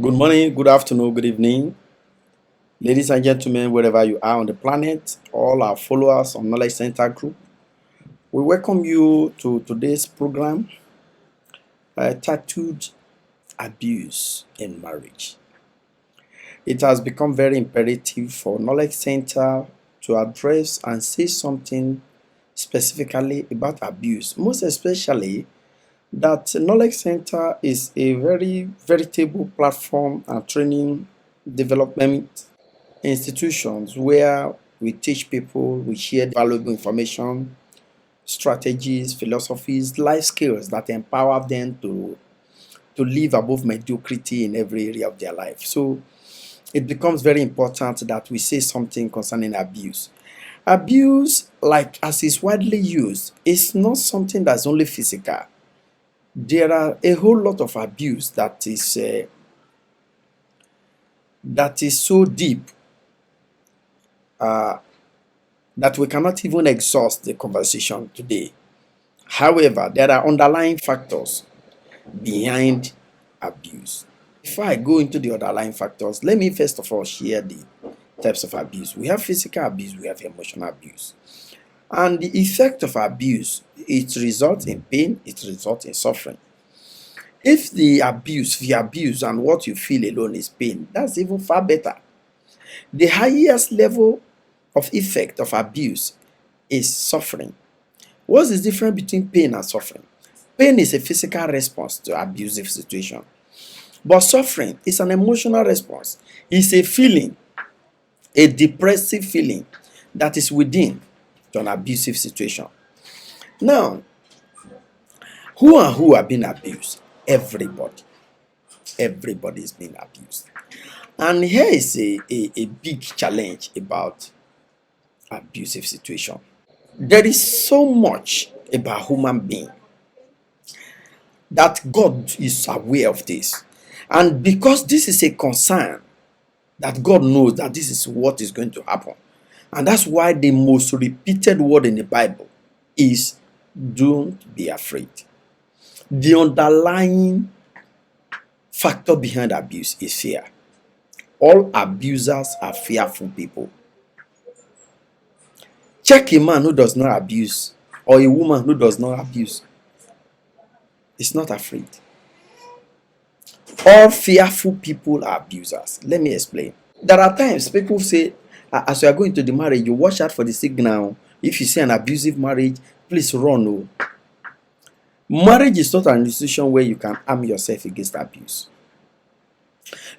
Good morning, good afternoon, good evening, ladies and gentlemen, wherever you are on the planet, all our followers on Knowledge Center Group. We welcome you to today's program titled Abuse in Marriage. It has become very imperative for Knowledge Center to address and say something specifically about abuse, most especially that Knowledge Center is a very veritable platform and training development institutions where we teach people, we share valuable information, strategies, philosophies, life skills that empower them to live above mediocrity in every area of their life. So it becomes very important that we say something concerning abuse. Abuse, like as is widely used, is not something that's only physical. There are a whole lot of abuse that is so deep uh, that we cannot even exhaust the conversation today. However, there are underlying factors behind abuse. Before I go into the underlying factors, let me first of all share the types of abuse. We have physical abuse, we have emotional abuse. And the effect of abuse, it results in pain, it results in suffering. If the abuse and what you feel alone is pain, that's even far better. The highest level of effect of abuse is suffering. What's the difference between pain and suffering? Pain is a physical response to abusive situation, but suffering is an emotional response. It's a feeling, a depressive feeling that is within to an abusive situation. Now, who are being abused? Everybody. Everybody is being abused. And here is a big challenge about abusive situation. There is so much about human being that God is aware of this. And because this is a concern that God knows that this is what is going to happen. And that's why the most repeated word in the Bible is don't be afraid. The underlying factor behind abuse is fear. All abusers are fearful people. Check a man who does not abuse or a woman who does not abuse. Is not afraid. All fearful people are abusers. Let me explain. There are times people say, as you are going to the marriage, you watch out for the signal. If you see an abusive marriage, please run. Oh. Marriage is not an institution where you can arm yourself against abuse.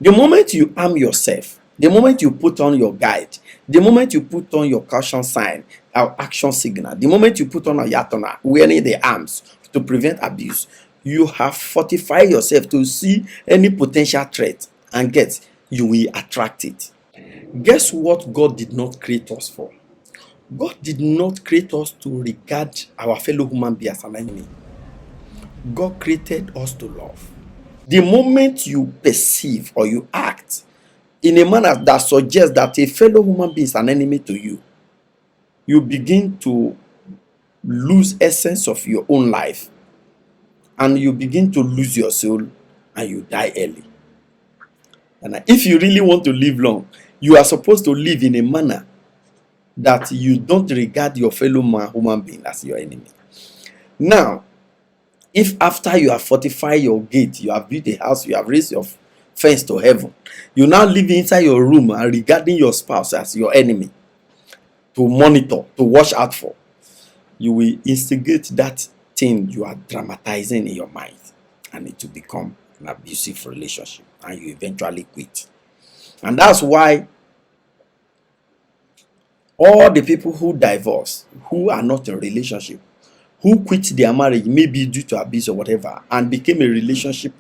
The moment you arm yourself, the moment you put on your guide, the moment you put on your caution sign, or action signal, the moment you put on a yatona, wearing the arms to prevent abuse, you have fortified yourself to see any potential threat, and you will attract it. Guess what God did not create us for? God did not create us to regard our fellow human being as an enemy. God created us to love. The moment you perceive or you act in a manner that suggests that a fellow human being is an enemy to you, you begin to lose essence of your own life, and you begin to lose your soul, and you die early. And if you really want to live long, you are supposed to live in a manner that you don't regard your fellow human being as your enemy. Now, if after you have fortified your gate, you have built a house, you have raised your fence to heaven, you now live inside your room and regarding your spouse as your enemy to monitor, to watch out for, you will instigate that thing you are dramatizing in your mind, and it will become an abusive relationship, and you eventually quit. And that's why all the people who divorce, who are not in relationship, who quit their marriage, maybe due to abuse or whatever, and became a relationship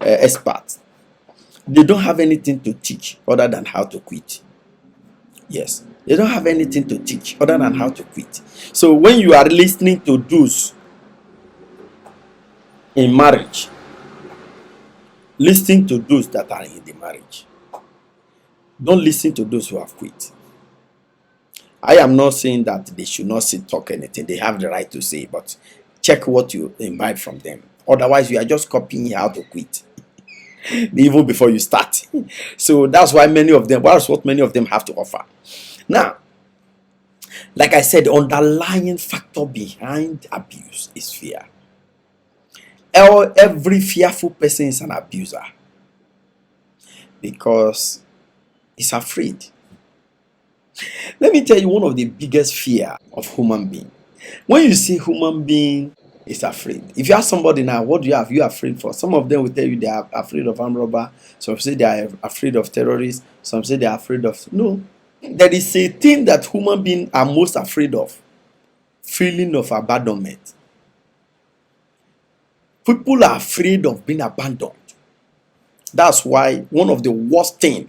expert, they don't have anything to teach other than how to quit. Yes, they don't have anything to teach other than how to quit. So when you are listening to those in marriage, listen to those that are in the marriage. Don't listen to those who have quit. I am not saying that they should not talk anything. They have the right to say, but check what you imbibe from them. Otherwise, you are just copying how to quit. even before you start. So that's why many of them, that's what many of them have to offer. Now, like I said, the underlying factor behind abuse is fear. Every fearful person is an abuser because he's afraid. Let me tell you one of the biggest fear of human being. When you see human being is afraid. If you ask somebody now, what do you have? You are afraid for? Some of them will tell you they are afraid of armed robber. Some say they are afraid of terrorists. Some say they are afraid of no. There is a thing that human beings are most afraid of: feeling of abandonment. People are afraid of being abandoned. That's why one of the worst things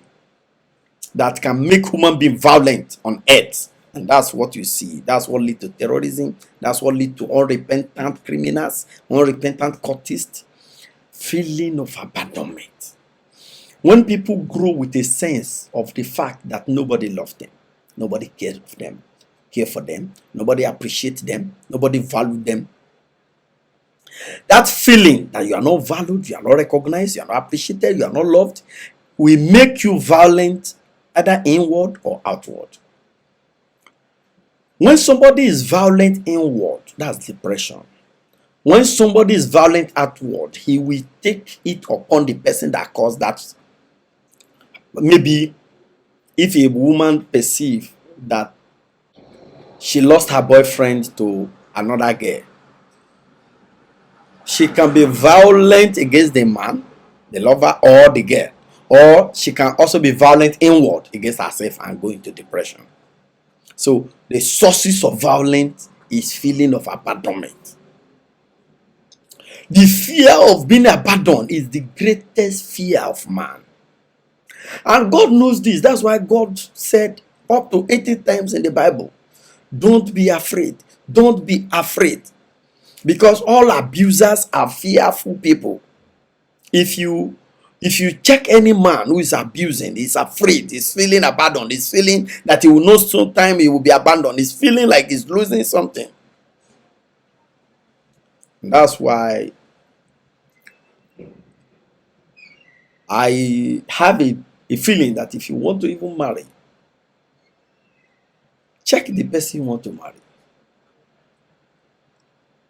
that can make human being violent on earth, and that's what you see. That's what leads to terrorism. That's what leads to unrepentant criminals, unrepentant cultists. Feeling of abandonment. When people grow with a sense of the fact that nobody loves them, nobody cares for them, nobody appreciates them, nobody values them, that feeling that you are not valued, you are not recognized, you are not appreciated, you are not loved, will make you violent, either inward or outward. When somebody is violent inward, that's depression. When somebody is violent outward, he will take it upon the person that caused that. Maybe if a woman perceives that she lost her boyfriend to another girl, she can be violent against the man, the lover, or the girl. Or she can also be violent inward against herself and go into depression. So the sources of violence is feeling of abandonment. The fear of being abandoned is the greatest fear of man. And God knows this. That's why God said up to 80 times in the Bible, don't be afraid. Don't be afraid. Because all abusers are fearful people. If you check any man who is abusing, he's afraid, he's feeling abandoned, he's feeling that he will know sometime he will be abandoned, he's feeling like he's losing something. That's why I have a feeling that if you want to even marry, check the person you want to marry.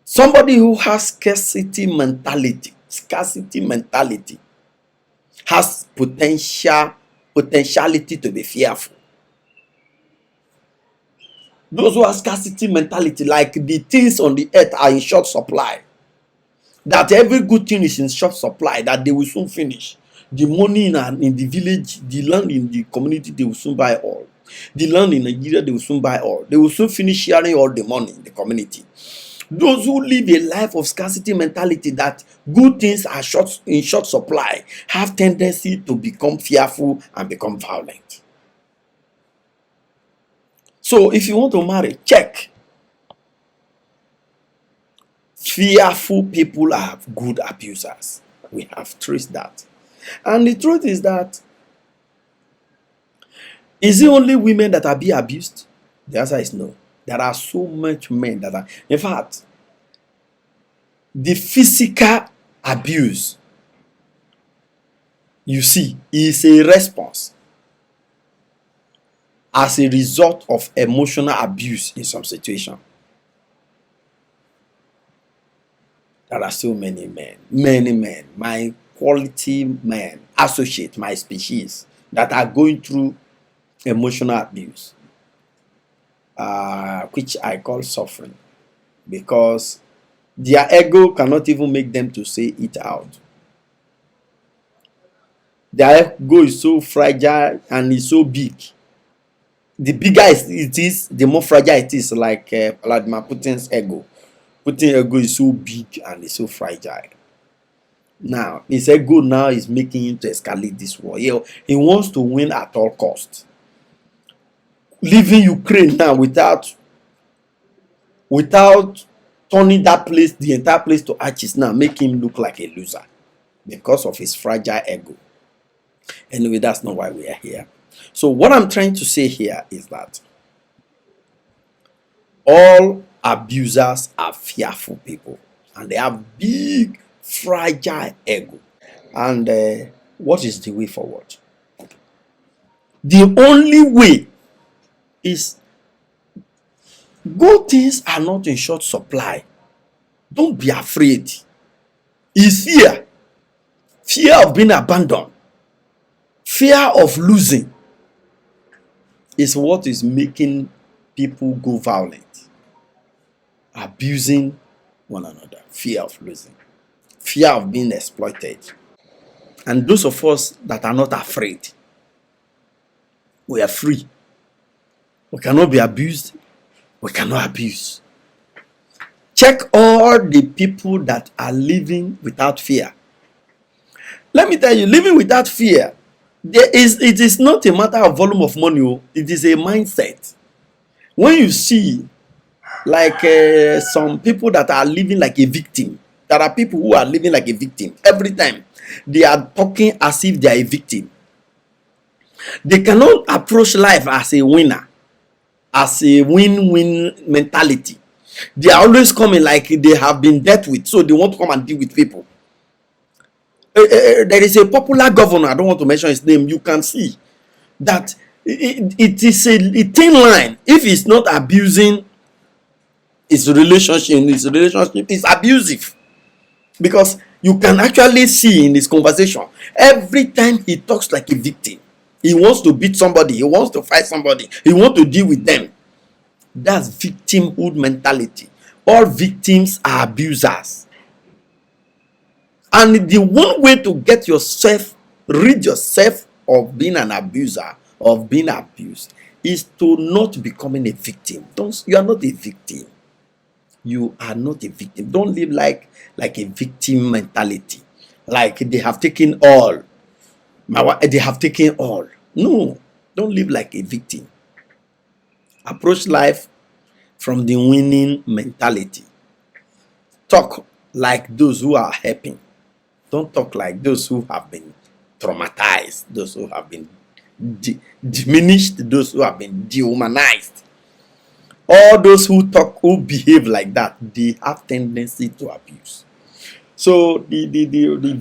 Somebody who has scarcity mentality has potentiality to be fearful. Those who have scarcity mentality, like the things on the earth are in short supply, that every good thing is in short supply, that they will soon finish. The money in the village, the land in the community, they will soon buy all. The land in Nigeria, they will soon buy all. They will soon finish sharing all the money in the community. Those who live a life of scarcity mentality, that good things are in short supply, have tendency to become fearful and become violent. So if you want to marry, check. Fearful people are good abusers. We have traced that. And the truth is that, is it only women that are being abused? The answer is no. There are so much men that are. In fact, the physical abuse you see is a response as a result of emotional abuse in some situation. There are so many men, my quality men, associate my species, that are going through emotional abuse, which I call suffering, because their ego cannot even make them to say it out. Their ego is so fragile and is so big. The bigger it is, the more fragile it is, like Vladimir Putin's ego. Putin's ego is so big and is so fragile. Now, his ego now is making him to escalate this war. He wants to win at all costs. Leaving Ukraine now without turning that place, the entire place, to ashes, now make him look like a loser because of his fragile ego. Anyway, that's not why we are here. So what I'm trying to say here is that all abusers are fearful people, and they have big fragile ego. And What is the way forward? The only way is, good things are not in short supply. Don't be afraid. Is fear. Fear of being abandoned. Fear of losing is what is making people go violent, abusing one another. Fear of losing. Fear of being exploited. And those of us that are not afraid, we are free. We cannot be abused. We cannot abuse. Check all the people that are living without fear. Let me tell you, living without fear, it is not a matter of volume of money. It is a mindset. When you see, like some people that are living like a victim, there are people who are living like a victim. Every time they are talking as if they are a victim. They cannot approach life as a winner, as a win-win mentality. They are always coming like they have been dealt with, so they want to come and deal with people. There is a popular governor, I don't want to mention his name. You can see that it is a thin line. If he's not abusing his relationship is abusive. Because you can actually see in his conversation, every time he talks like a victim. He wants to beat somebody, he wants to fight somebody, he wants to deal with them. That's victimhood mentality. All victims are abusers. And the one way to get yourself, rid yourself of being an abuser, of being abused, is to not becoming a victim. You are not a victim. You are not a victim. Don't live like a victim mentality. Like they have taken all. They have taken all. No, don't live like a victim. Approach life from the winning mentality. Talk like those who are helping. Don't talk like those who have been traumatized, those who have been diminished, those who have been dehumanized. All those who behave like that, they have tendency to abuse. So the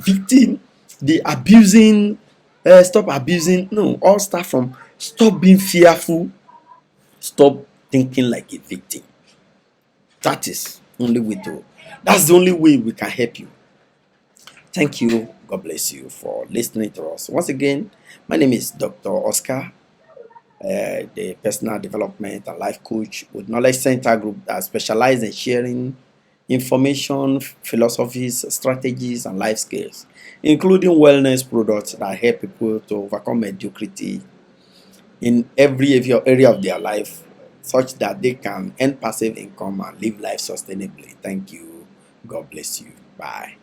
victim, the abusing, stop abusing. No, all start from stop being fearful, stop thinking like a victim. That's the only way we can help you. Thank you. God bless you for listening to us. Once again, my name is Dr. Oscar, the personal development and life coach with Knowledge Center Group that specializes in sharing information, philosophies, strategies, and life skills, including wellness products that help people to overcome mediocrity in every area of their life, such that they can earn passive income and live life sustainably. Thank you. God bless you. Bye.